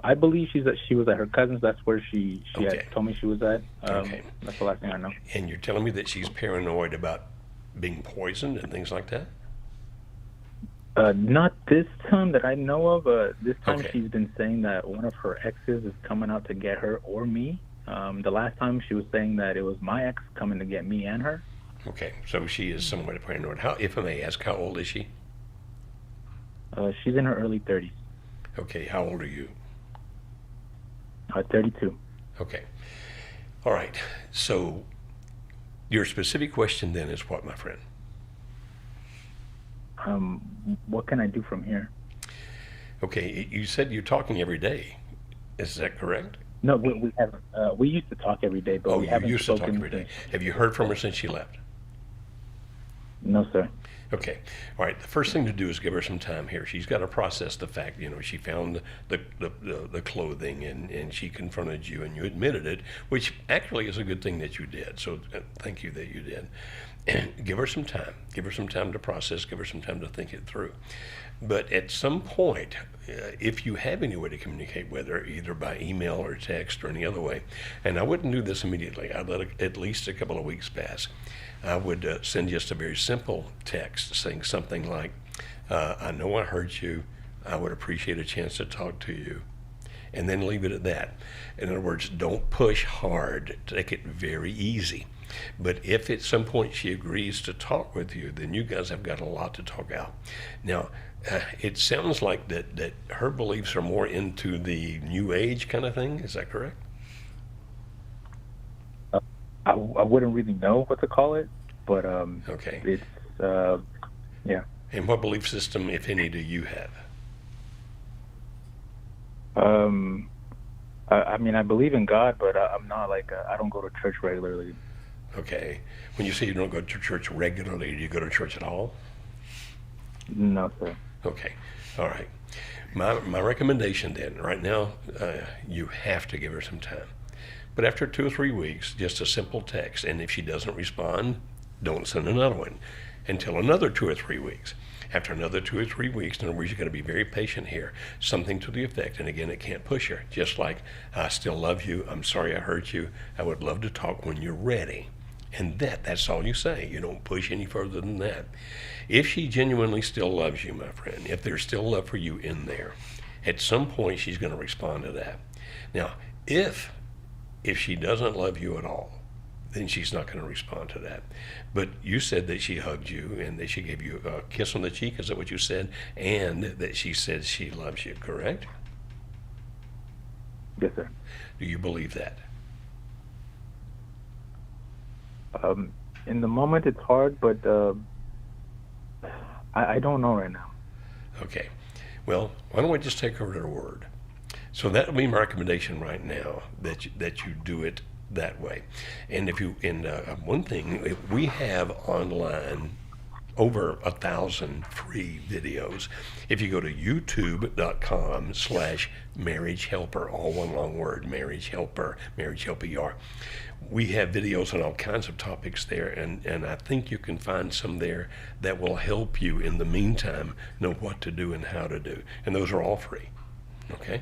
Speaker 5: I believe she was at her cousin's. That's where she
Speaker 1: Okay.
Speaker 5: had told me she was at.
Speaker 1: Okay.
Speaker 5: That's the last thing I know.
Speaker 1: And you're telling me that she's paranoid about being poisoned and things like that?
Speaker 5: Not this time that I know of. This time
Speaker 1: Okay.
Speaker 5: she's been saying that one of her exes is coming out to get her or me. The last time she was saying that it was my ex coming to get me and her.
Speaker 1: Okay. So she is somewhat paranoid. How, if I may ask, how old is she?
Speaker 5: She's in her early 30s.
Speaker 1: Okay. How old are you?
Speaker 5: 32.
Speaker 1: Okay. All right. So your specific question then is what, my friend?
Speaker 5: What can I do from here?
Speaker 1: Okay. You said you're talking every day. Is that correct?
Speaker 5: No, we haven't. We used to talk every day, but
Speaker 1: Oh,
Speaker 5: we
Speaker 1: you
Speaker 5: haven't
Speaker 1: used to talk
Speaker 5: spoken
Speaker 1: every day.
Speaker 5: since.
Speaker 1: Have you heard from her since she left?
Speaker 5: No, sir.
Speaker 1: Okay. All right. The first thing to do is give her some time here. She's got to process the fact, she found the clothing and she confronted you and you admitted it, which actually is a good thing that you did. So thank you that you did. And give her some time. Give her some time to process. Give her some time to think it through. But at some point, if you have any way to communicate with her, either by email or text or any other way, and I wouldn't do this immediately. I'd let at least a couple of weeks pass. I would send just a very simple text saying something like, I know I hurt you. I would appreciate a chance to talk to you. And then leave it at that. In other words, don't push hard. Take it very easy. But if at some point she agrees to talk with you, then you guys have got a lot to talk out. Now, it sounds like that her beliefs are more into the new age kind of thing. Is that correct?
Speaker 5: I wouldn't really know what to call it, but
Speaker 1: Okay.
Speaker 5: it's yeah.
Speaker 1: And what belief system, if any, do you have?
Speaker 5: I mean, I believe in God, but I'm not like I don't go to church regularly.
Speaker 1: Okay. When you say you don't go to church regularly, do you go to church at all?
Speaker 5: No, sir.
Speaker 1: Okay. All right. My recommendation then, right now, you have to give her some time. But after 2 or 3 weeks, just a simple text. And if she doesn't respond, don't send another one until another 2 or 3 weeks. After another 2 or 3 weeks, in other words, you're going to be very patient here. Something to the effect, and again, it can't push her. Just like, I still love you. I'm sorry I hurt you. I would love to talk when you're ready. And that's all you say. You don't push any further than that. If she genuinely still loves you, my friend, if there's still love for you in there, at some point she's going to respond to that. Now, if she doesn't love you at all, then she's not going to respond to that. But you said that she hugged you and that she gave you a kiss on the cheek. Is that what you said? And that she said she loves you, correct?
Speaker 5: Yes, sir.
Speaker 1: Do you believe that?
Speaker 5: in the moment it's hard, but I don't know right now.
Speaker 1: Okay. Well, why don't we just take her at her word? So that would be my recommendation right now, that you do it that way. And one thing, we have online over 1,000 free videos. If you go to youtube.com/marriage helper, all one long word, marriage helper, we have videos on all kinds of topics there, and I think you can find some there that will help you in the meantime know what to do and how to do. And those are all free. Okay?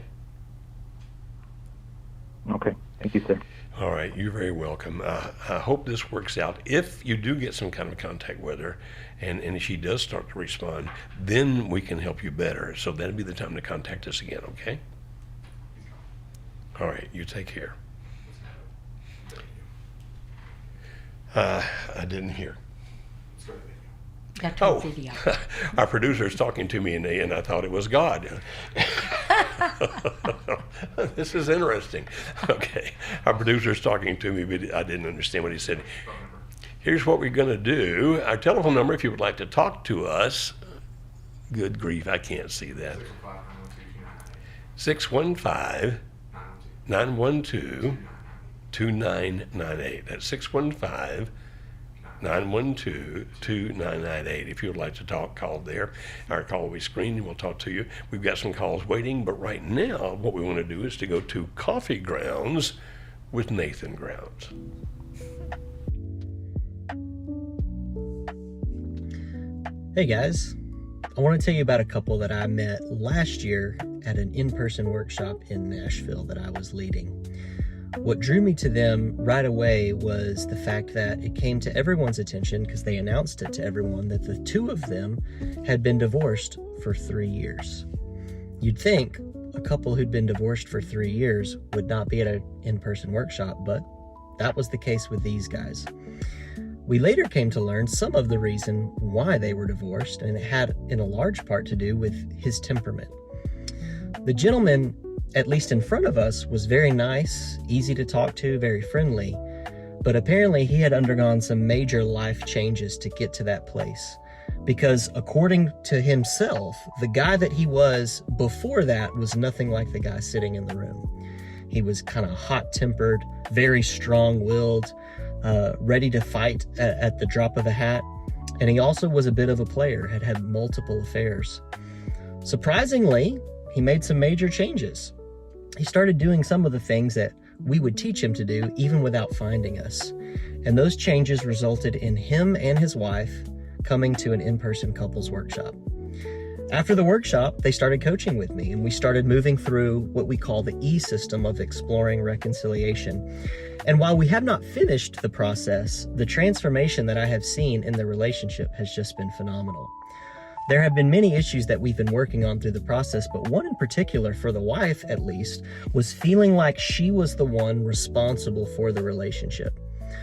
Speaker 5: Okay. Thank you, sir.
Speaker 1: All right, you're very welcome. I hope this works out. If you do get some kind of contact with her and she does start to respond, then we can help you better. So that'll be the time to contact us again, okay? All right, you take care. I didn't hear.
Speaker 2: Got your video.
Speaker 1: Our producer is talking to me, and I thought it was God. This is interesting. Okay, our producer is talking to me, but I didn't understand what he said. Here's what we're going to do. Our telephone number, if you would like to talk to us. Good grief, I can't see that. 615-912-2998. That's 615-912-2998. If you would like to talk, call there. Our call will be screened and we'll talk to you. We've got some calls waiting, but right now what we want to do is to go to Coffee Grounds with Nathan Grounds.
Speaker 6: Hey guys, I want to tell you about a couple that I met last year at an in-person workshop in Nashville that I was leading. What drew me to them right away was the fact that it came to everyone's attention, because they announced it to everyone, that the two of them had been divorced for 3 years. You'd think a couple who'd been divorced for 3 years would not be at an in-person workshop, but that was the case with these guys. We later came to learn some of the reason why they were divorced, and it had in a large part to do with his temperament. The gentleman, at least in front of us, was very nice, easy to talk to, very friendly, but apparently he had undergone some major life changes to get to that place. Because according to himself, the guy that he was before that was nothing like the guy sitting in the room. He was kind of hot-tempered, very strong-willed, ready to fight at the drop of a hat. And he also was a bit of a player, had had multiple affairs. Surprisingly, he made some major changes. He started doing some of the things that we would teach him to do even without finding us. And those changes resulted in him and his wife coming to an in-person couples workshop. After the workshop, they started coaching with me, and we started moving through what we call the E system of exploring reconciliation. And while we have not finished the process, the transformation that I have seen in the relationship has just been phenomenal. There have been many issues that we've been working on through the process, but one in particular, for the wife at least, was feeling like she was the one responsible for the relationship.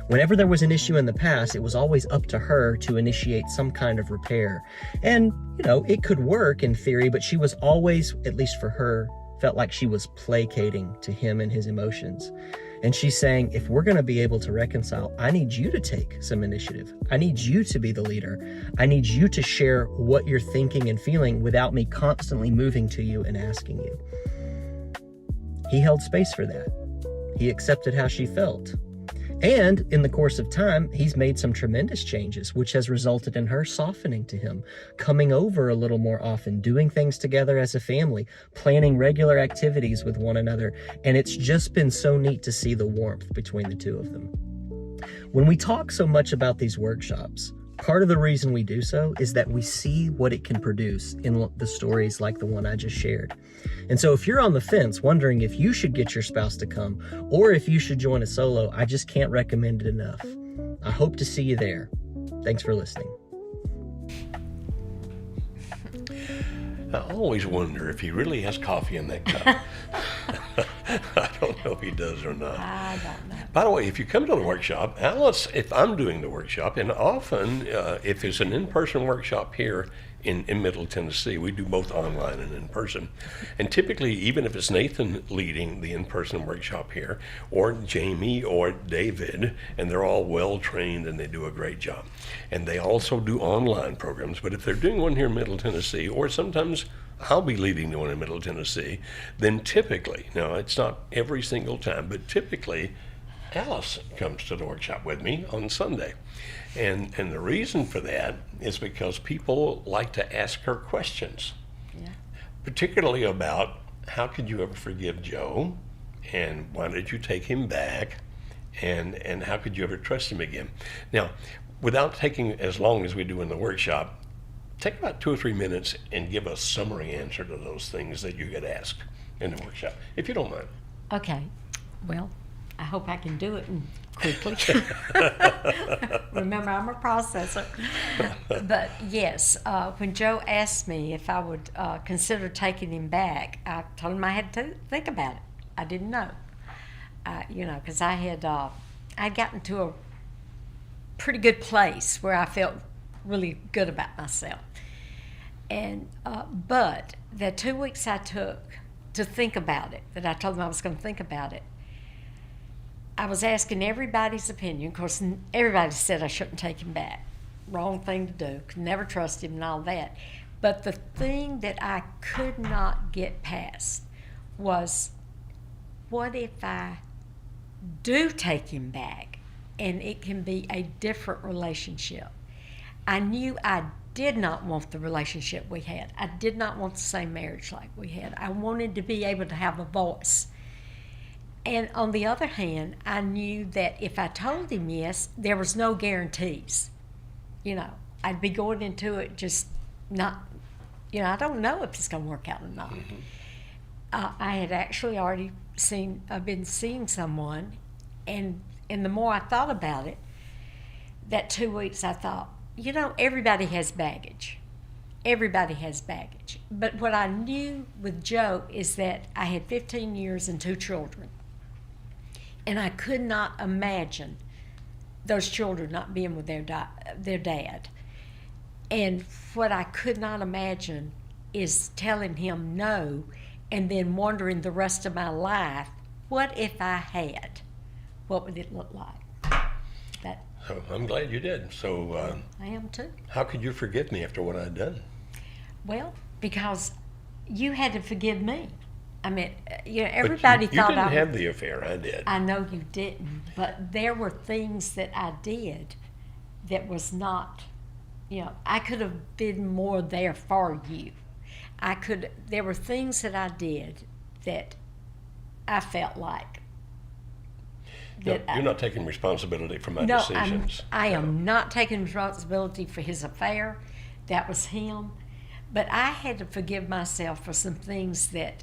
Speaker 6: Whenever there was an issue in the past, it was always up to her to initiate some kind of repair. And, it could work in theory, but she was always, at least for her, felt like she was placating to him and his emotions. And she's saying, if we're going to be able to reconcile, I need you to take some initiative. I need you to be the leader. I need you to share what you're thinking and feeling without me constantly moving to you and asking you. He held space for that. He accepted how she felt. And in the course of time, he's made some tremendous changes, which has resulted in her softening to him, coming over a little more often, doing things together as a family, planning regular activities with one another. And it's just been so neat to see the warmth between the two of them. When we talk so much about these workshops, part of the reason we do so is that we see what it can produce in the stories like the one I just shared. And so if you're on the fence wondering if you should get your spouse to come or if you should join a solo, I just can't recommend it enough. I hope to see you there. Thanks for listening.
Speaker 1: I always wonder if he really has coffee in that cup. I don't know if he does or not.
Speaker 2: I don't know.
Speaker 1: By the way, if you come to the workshop, Alice, if I'm doing the workshop, and often if it's an in-person workshop here in Middle Tennessee, we do both online and in person. And typically, even if it's Nathan leading the in-person workshop here, or Jamie or David, and they're all well trained and they do a great job. And they also do online programs, but if they're doing one here in Middle Tennessee, or sometimes I'll be leading the one in Middle Tennessee, then typically, now it's not every single time, but typically Alice comes to the workshop with me on Sunday. And the reason for that is because people like to ask her questions,
Speaker 2: Yeah.
Speaker 1: particularly about how could you ever forgive Joe, and why did you take him back, and how could you ever trust him again? Now, without taking as long as we do in the workshop, take about 2 or 3 minutes and give a summary answer to those things that you get asked in the workshop, if you don't mind.
Speaker 2: Okay. Well, I hope I can do it quickly. Remember, I'm a processor. But yes, when Joe asked me if I would consider taking him back, I told him I had to think about it. I didn't know, because I had I'd gotten to a pretty good place where I felt really good about myself. And but the 2 weeks I took to think about it, that I told them I was going to think about it, I was asking everybody's opinion. Of course, everybody said I shouldn't take him back. Wrong thing to do. Could never trust him and all that. But the thing that I could not get past was, what if I do take him back and it can be a different relationship? I knew I did not want the relationship we had. I did not want the same marriage like we had. I wanted to be able to have a voice. And on the other hand, I knew that if I told him yes, there was no guarantees. I'd be going into it just not, I don't know if it's going to work out or not.
Speaker 1: Mm-hmm.
Speaker 2: I had actually already been seeing someone, and the more I thought about it, that 2 weeks I thought, everybody has baggage. Everybody has baggage. But what I knew with Joe is that I had 15 years and 2 children. And I could not imagine those children not being with their dad. And what I could not imagine is telling him no and then wondering the rest of my life, what if I had? What would it look like?
Speaker 1: So I'm glad you did. So
Speaker 2: I am too.
Speaker 1: how could you forgive me after what I'd done?
Speaker 2: Well, because you had to forgive me. I mean, everybody
Speaker 1: But you
Speaker 2: thought
Speaker 1: didn't
Speaker 2: I
Speaker 1: have the affair. I did.
Speaker 2: I know you didn't, but there were things that I did that was not, I could have been more there for you. There were things that I did that I felt like.
Speaker 1: No, you're not taking responsibility for my
Speaker 2: No,
Speaker 1: decisions.
Speaker 2: I am not taking responsibility for his affair. That was him. But I had to forgive myself for some things that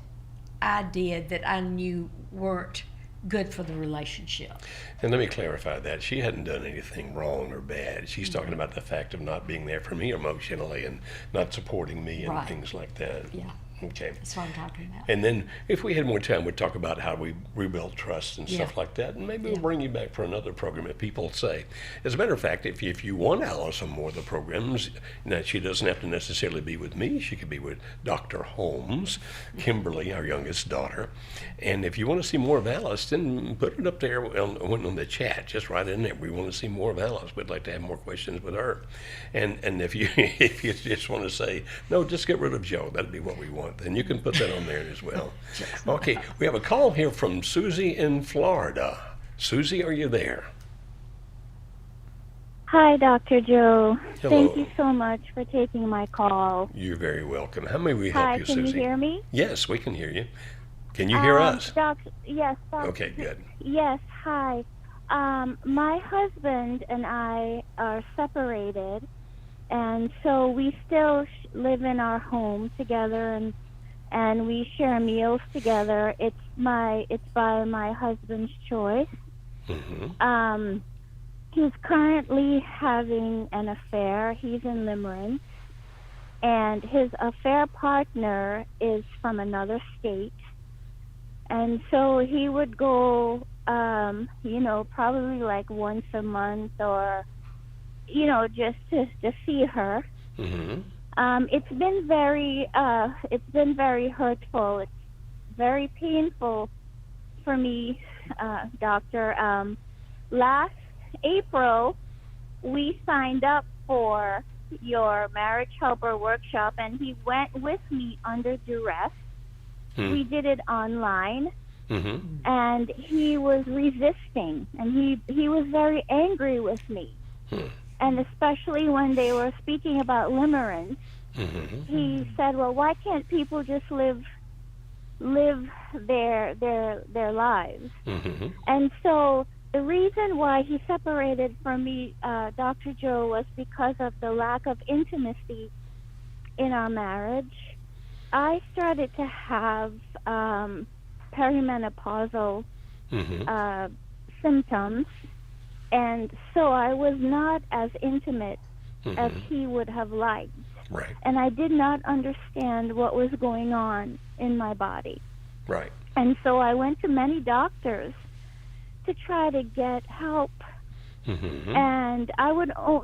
Speaker 2: I did that I knew weren't good for the relationship.
Speaker 1: And let me clarify that. She hadn't done anything wrong or bad. She's talking about the fact of not being there for me emotionally and not supporting me and
Speaker 2: Right.
Speaker 1: things like that.
Speaker 2: Yeah,
Speaker 1: Okay.
Speaker 2: that's what I'm talking about.
Speaker 1: And then if we had more time, we'd talk about how we rebuild trust and stuff
Speaker 2: Yeah.
Speaker 1: like that. And maybe
Speaker 2: Yeah.
Speaker 1: we'll bring you back for another program if people say. As a matter of fact, if you want Alice on more of the programs, now she doesn't have to necessarily be with me. She could be with Dr. Holmes, Kimberly, our youngest daughter. And if you want to see more of Alice, then put it up there on the chat. Just write it in there. We want to see more of Alice. We'd like to have more questions with her. And if you if you just want to say, no, just get rid of Joe, that'd be what we want, then you can put that on there as well. Okay, we have a call here from Susie in Florida. Susie, are you there?
Speaker 7: Hi, Dr. Joe.
Speaker 1: Hello.
Speaker 7: Thank you so much for taking my call.
Speaker 1: You're very welcome. How may we help
Speaker 7: Hi,
Speaker 1: you,
Speaker 7: can
Speaker 1: Susie?
Speaker 7: you hear me?
Speaker 1: Yes, we can hear you. Can you hear us?
Speaker 7: Yes.
Speaker 1: Okay, good.
Speaker 7: Yes, hi. My husband and I are separated, and so we still live in our home together, and we share meals together. It's by my husband's choice.
Speaker 1: Mm-hmm.
Speaker 7: He's currently having an affair. He's in Limerence, and his affair partner is from another state. And so he would go, probably like once a month, or, just to see her.
Speaker 1: Mm-hmm.
Speaker 7: It's been very hurtful. It's very painful for me, doctor. Last April, we signed up for your marriage helper workshop, and he went with me under duress. We did it online, and he was resisting, and he was very angry with me. And especially when they were speaking about limerence, he said, "Well, why can't people just live their lives?" And so the reason why he separated from me, Dr. Joe, was because of the lack of intimacy in our marriage. I started to have perimenopausal symptoms, and so I was not as intimate as he would have liked.
Speaker 1: Right.
Speaker 7: And I did not understand what was going on in my body.
Speaker 1: Right.
Speaker 7: And so I went to many doctors to try to get help, and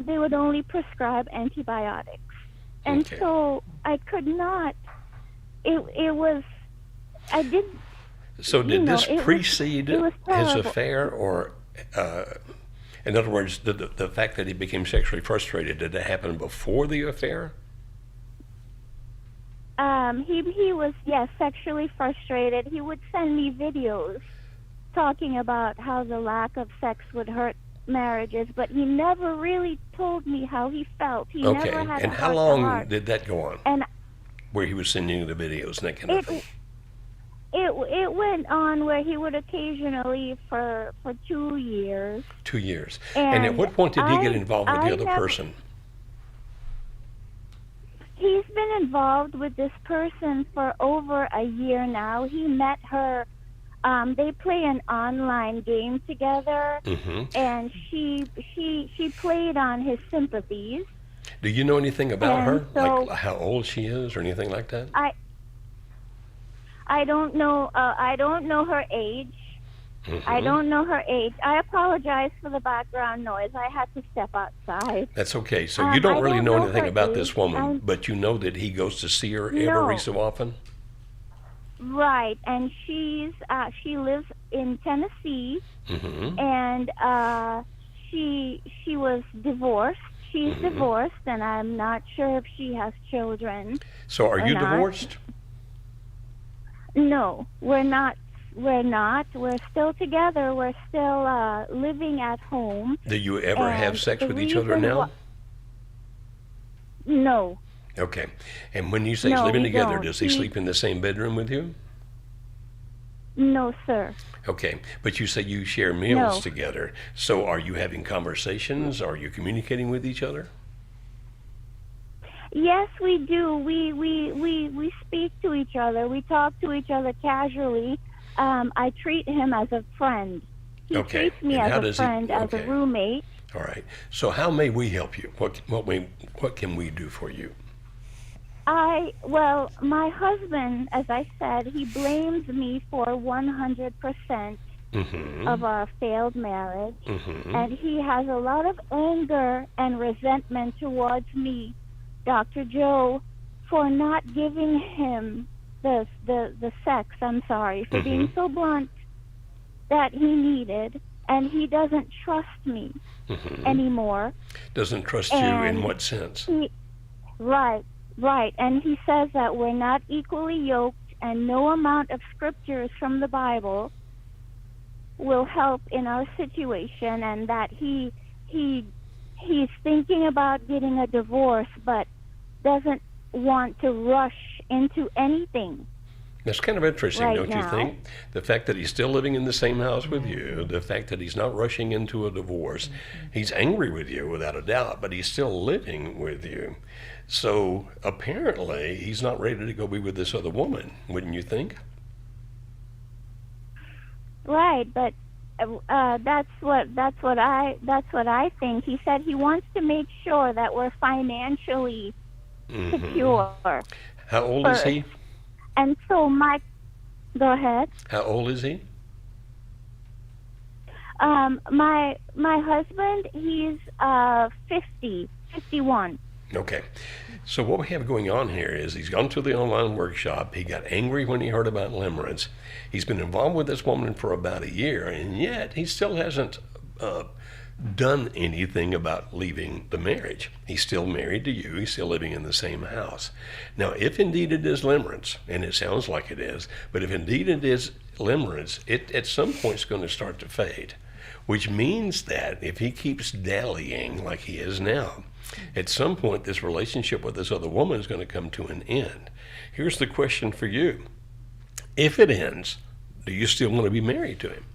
Speaker 7: they would only prescribe antibiotics. And so I could not. It was. I did.
Speaker 1: So did this precede
Speaker 7: it was
Speaker 1: his
Speaker 7: terrible.
Speaker 1: affair, or, in other words, the fact that he became sexually frustrated, did it happen before the affair?
Speaker 7: He was, yes, sexually frustrated. He would send me videos talking about how the lack of sex would hurt marriages, but he never really told me how he felt. He
Speaker 1: Okay.
Speaker 7: never had
Speaker 1: And
Speaker 7: a
Speaker 1: how long
Speaker 7: heart-to-heart.
Speaker 1: did that go on?
Speaker 7: And
Speaker 1: Where he was sending you the videos and that kind of thing?
Speaker 7: it went on where he would occasionally for 2 years.
Speaker 1: 2 years. And at what point did he get involved with the other person?
Speaker 7: He's been involved with this person for over a year now. He met her. They play an online game together, and she played on his sympathies.
Speaker 1: Do you know anything about
Speaker 7: And
Speaker 1: her?
Speaker 7: so-
Speaker 1: Like how old she is or anything like that?
Speaker 7: I don't know. I don't know her age. I don't know her age. I apologize for the background noise. I had to step outside.
Speaker 1: That's okay. So you don't
Speaker 7: I
Speaker 1: really
Speaker 7: don't
Speaker 1: know
Speaker 7: know
Speaker 1: anything
Speaker 7: her
Speaker 1: about
Speaker 7: age.
Speaker 1: this woman, but you know that he goes to see her every
Speaker 7: No.
Speaker 1: so often?
Speaker 7: Right, and she lives in Tennessee, and she was divorced. She's divorced, and I'm not sure if she has children.
Speaker 1: So are
Speaker 7: or
Speaker 1: you
Speaker 7: not.
Speaker 1: divorced?
Speaker 7: No, we're not. We're not. We're still together. We're still living at home.
Speaker 1: Do you ever have
Speaker 7: And
Speaker 1: sex
Speaker 7: the
Speaker 1: with each other
Speaker 7: reason
Speaker 1: now?
Speaker 7: No,
Speaker 1: Okay. And when you say
Speaker 7: No,
Speaker 1: living
Speaker 7: we
Speaker 1: together,
Speaker 7: don't.
Speaker 1: does he sleep in the same bedroom with you?
Speaker 7: no, sir.
Speaker 1: Okay. But you say you share meals
Speaker 7: No.
Speaker 1: together. So are you having conversations? Are you communicating with each other?
Speaker 7: Yes, we do. We speak to each other. We talk to each other casually. I treat him as a friend. He
Speaker 1: Okay.
Speaker 7: treats me
Speaker 1: And how
Speaker 7: as a
Speaker 1: does he-
Speaker 7: friend, as
Speaker 1: okay.
Speaker 7: a roommate.
Speaker 1: All right. So how may we help you? What can we do for you?
Speaker 7: Well, my husband, as I said, he blames me for 100% of our failed marriage. And he has a lot of anger and resentment towards me, Dr. Joe, for not giving him the sex, I'm sorry, for being so blunt, that he needed. And he doesn't trust me anymore.
Speaker 1: Doesn't trust you in
Speaker 7: And
Speaker 1: what sense?
Speaker 7: Right. And he says that we're not equally yoked, and no amount of scriptures from the Bible will help in our situation, and that he's thinking about getting a divorce, but doesn't want to rush into anything.
Speaker 1: That's kind of interesting,
Speaker 7: Right
Speaker 1: don't you
Speaker 7: now.
Speaker 1: think? The fact that he's still living in the same house with you, the fact that he's not rushing into a divorce. He's angry with you without a doubt, but he's still living with you. So apparently he's not ready to go be with this other woman, wouldn't you think?
Speaker 7: Right, but that's what I think. He said he wants to make sure that we're financially secure.
Speaker 1: How old is he?
Speaker 7: And so my Go ahead.
Speaker 1: How old is he?
Speaker 7: My husband, he's 51.
Speaker 1: Okay. So what we have going on here is he's gone to the online workshop. He got angry when he heard about limerence. He's been involved with this woman for about a year, and yet he still hasn't done anything about leaving the marriage. He's still married to you. He's still living in the same house. Now, if indeed it is limerence, and it sounds like it is, but if indeed it is limerence, it at some point is going to start to fade, which means that if he keeps dallying like he is now, at some point this relationship with this other woman is going to come to an end. Here's the question for you. If it ends, do you still want to be married to him?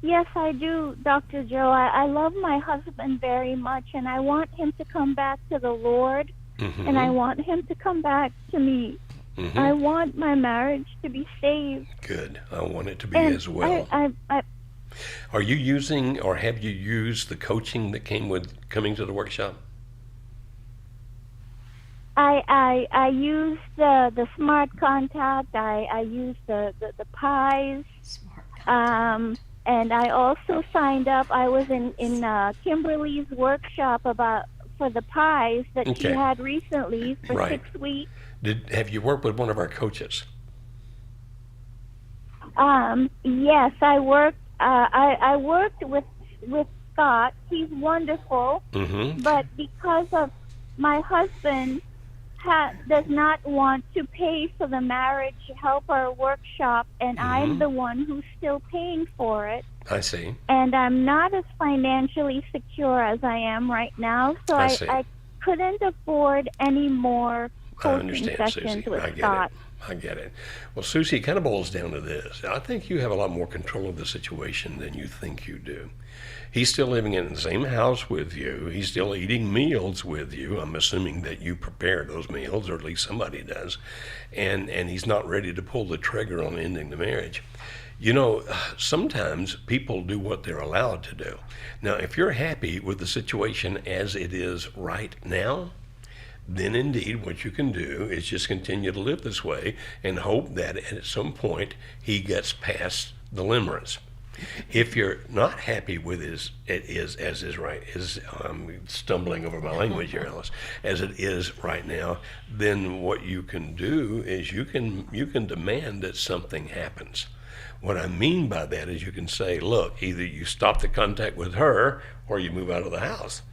Speaker 7: Yes, I do, Dr. Joe. I love my husband very much, and I want him to come back to the Lord, and I want him to come back to me. I want my marriage to be saved.
Speaker 1: Good. I want it to be as well. Are you using, or have you used the coaching that came with coming to the workshop?
Speaker 7: I use the Smart Contact. I use the pies.
Speaker 2: Smart contact.
Speaker 7: And I also signed up. I was in Kimberly's workshop for the pies that she
Speaker 1: Okay.
Speaker 7: had recently for
Speaker 1: Right.
Speaker 7: 6 weeks.
Speaker 1: Have you worked with one of our coaches?
Speaker 7: Yes, I worked. I worked with Scott. He's wonderful. But because of my husband does not want to pay for the marriage helper workshop, and I'm the one who's still paying for it.
Speaker 1: I see.
Speaker 7: And I'm not as financially secure as I am right now, so
Speaker 1: I see.
Speaker 7: I couldn't afford any more
Speaker 1: I
Speaker 7: coaching
Speaker 1: understand,
Speaker 7: sessions
Speaker 1: Susie.
Speaker 7: with
Speaker 1: I get
Speaker 7: Scott.
Speaker 1: it. I get it. Well, Susie, it kind of boils down to this. I think you have a lot more control of the situation than you think you do. He's still living in the same house with you. He's still eating meals with you. I'm assuming that you prepare those meals, or at least somebody does. And he's not ready to pull the trigger on ending the marriage. You know, sometimes people do what they're allowed to do. Now, if you're happy with the situation as it is right now, then indeed what you can do is just continue to live this way and hope that at some point he gets past the limerence. If you're not happy with I'm stumbling over my language here, Alice, as it is right now, then what you can do is you can demand that something happens. What I mean by that is you can say, look, either you stop the contact with her or you move out of the house.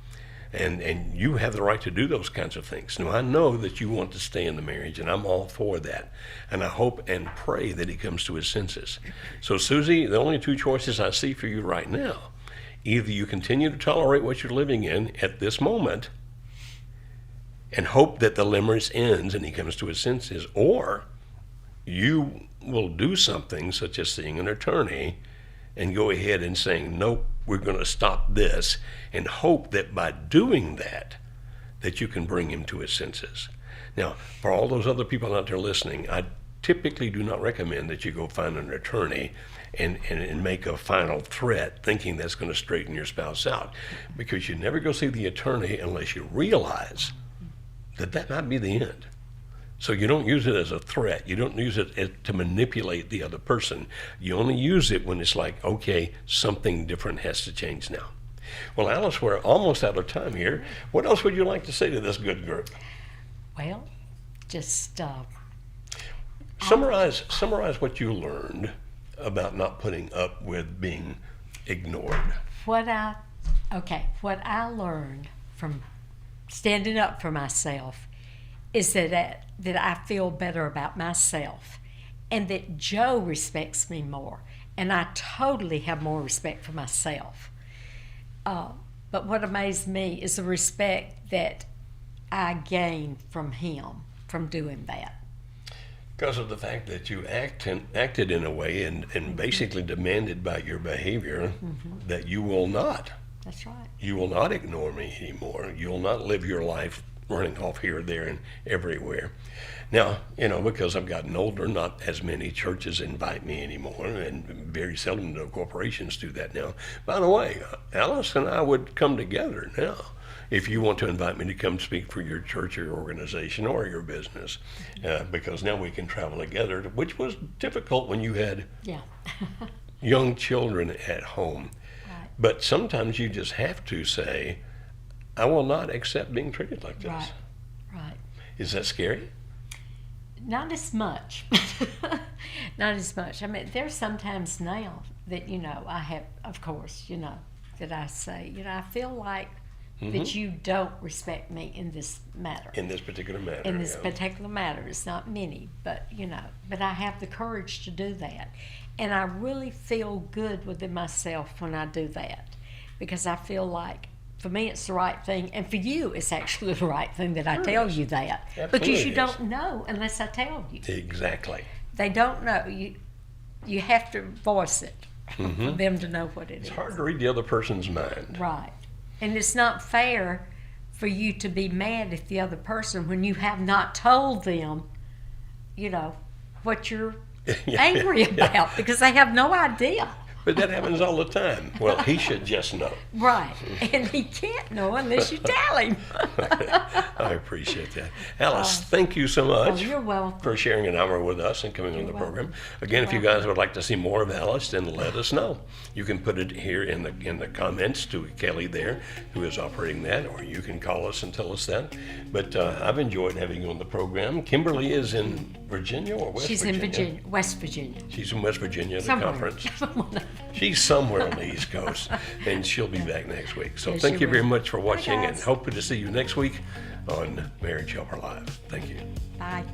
Speaker 1: And you have the right to do those kinds of things. Now, I know that you want to stay in the marriage, and I'm all for that. And I hope and pray that he comes to his senses. So, Susie, the only two choices I see for you right now, either you continue to tolerate what you're living in at this moment and hope that the limerence ends and he comes to his senses, or you will do something such as seeing an attorney and go ahead and saying, nope, we're going to stop this, and hope that by doing that, that you can bring him to his senses. Now, for all those other people out there listening, I typically do not recommend that you go find an attorney and make a final threat thinking that's going to straighten your spouse out, because you never go see the attorney unless you realize that that might be the end. So you don't use it as a threat. You don't use it to manipulate the other person. You only use it when it's like, okay, something different has to change now. Well, Alice, we're almost out of time here. What else would you like to say to this good group?
Speaker 2: Well, just
Speaker 1: Summarize what you learned about not putting up with being ignored.
Speaker 2: what I learned from standing up for myself is that I feel better about myself, and that Joe respects me more, and I totally have more respect for myself. But what amazed me is the respect that I gained from him from doing that.
Speaker 1: Because of the fact that you acted in a way and basically demanded by your behavior that you will not.
Speaker 2: That's right.
Speaker 1: You will not ignore me anymore. You will not live your life running off here, there, and everywhere. Now, because I've gotten older, not as many churches invite me anymore, and very seldom do corporations do that now. By the way, Alice and I would come together now. if you want to invite me to come speak for your church or your organization or your business, because now we can travel together, which was difficult when you had
Speaker 2: Yeah.
Speaker 1: young children at home.
Speaker 2: Right.
Speaker 1: But sometimes you just have to say, I will not accept being treated like this.
Speaker 2: Right. Right.
Speaker 1: Is that scary?
Speaker 2: Not as much. Not as much. I mean, there's sometimes now that, I have, of course, that I say, I feel like that you don't respect me in this matter.
Speaker 1: In this particular matter.
Speaker 2: In this
Speaker 1: yeah.
Speaker 2: particular matter. It's not many, but, but I have the courage to do that. And I really feel good within myself when I do that, because I feel like, for me, it's the right thing, and for you, it's actually the right thing that I tell you that.
Speaker 1: Absolutely
Speaker 2: Because you
Speaker 1: it
Speaker 2: don't know unless I tell you.
Speaker 1: Exactly.
Speaker 2: They don't know. You have to voice it for them to know what it is.
Speaker 1: It's hard to read the other person's mind.
Speaker 2: Right. And it's not fair for you to be mad at the other person when you have not told them, what you're angry about, because they have no idea.
Speaker 1: But that happens all the time. Well, he should just know.
Speaker 2: Right. And he can't know unless you tell him.
Speaker 1: I appreciate that. Alice, thank you so much
Speaker 2: you're welcome.
Speaker 1: for sharing an hour with us and coming on the program. Again, if you guys would like to see more of Alice, then let us know. You can put it here in the comments to Kelly there, who is operating that, or you can call us and tell us that. But I've enjoyed having you on the program. Kimberly is in Virginia or West
Speaker 2: She's
Speaker 1: Virginia?
Speaker 2: in Virginia, West Virginia.
Speaker 1: She's in West Virginia at the
Speaker 2: Somewhere.
Speaker 1: conference. She's somewhere on the East Coast, and she'll be back next week. So
Speaker 2: Yes,
Speaker 1: thank
Speaker 2: she
Speaker 1: you very
Speaker 2: will.
Speaker 1: much for watching, and
Speaker 2: guys.
Speaker 1: hope to see you next week on Marriage Helper Live. Thank you.
Speaker 2: Bye.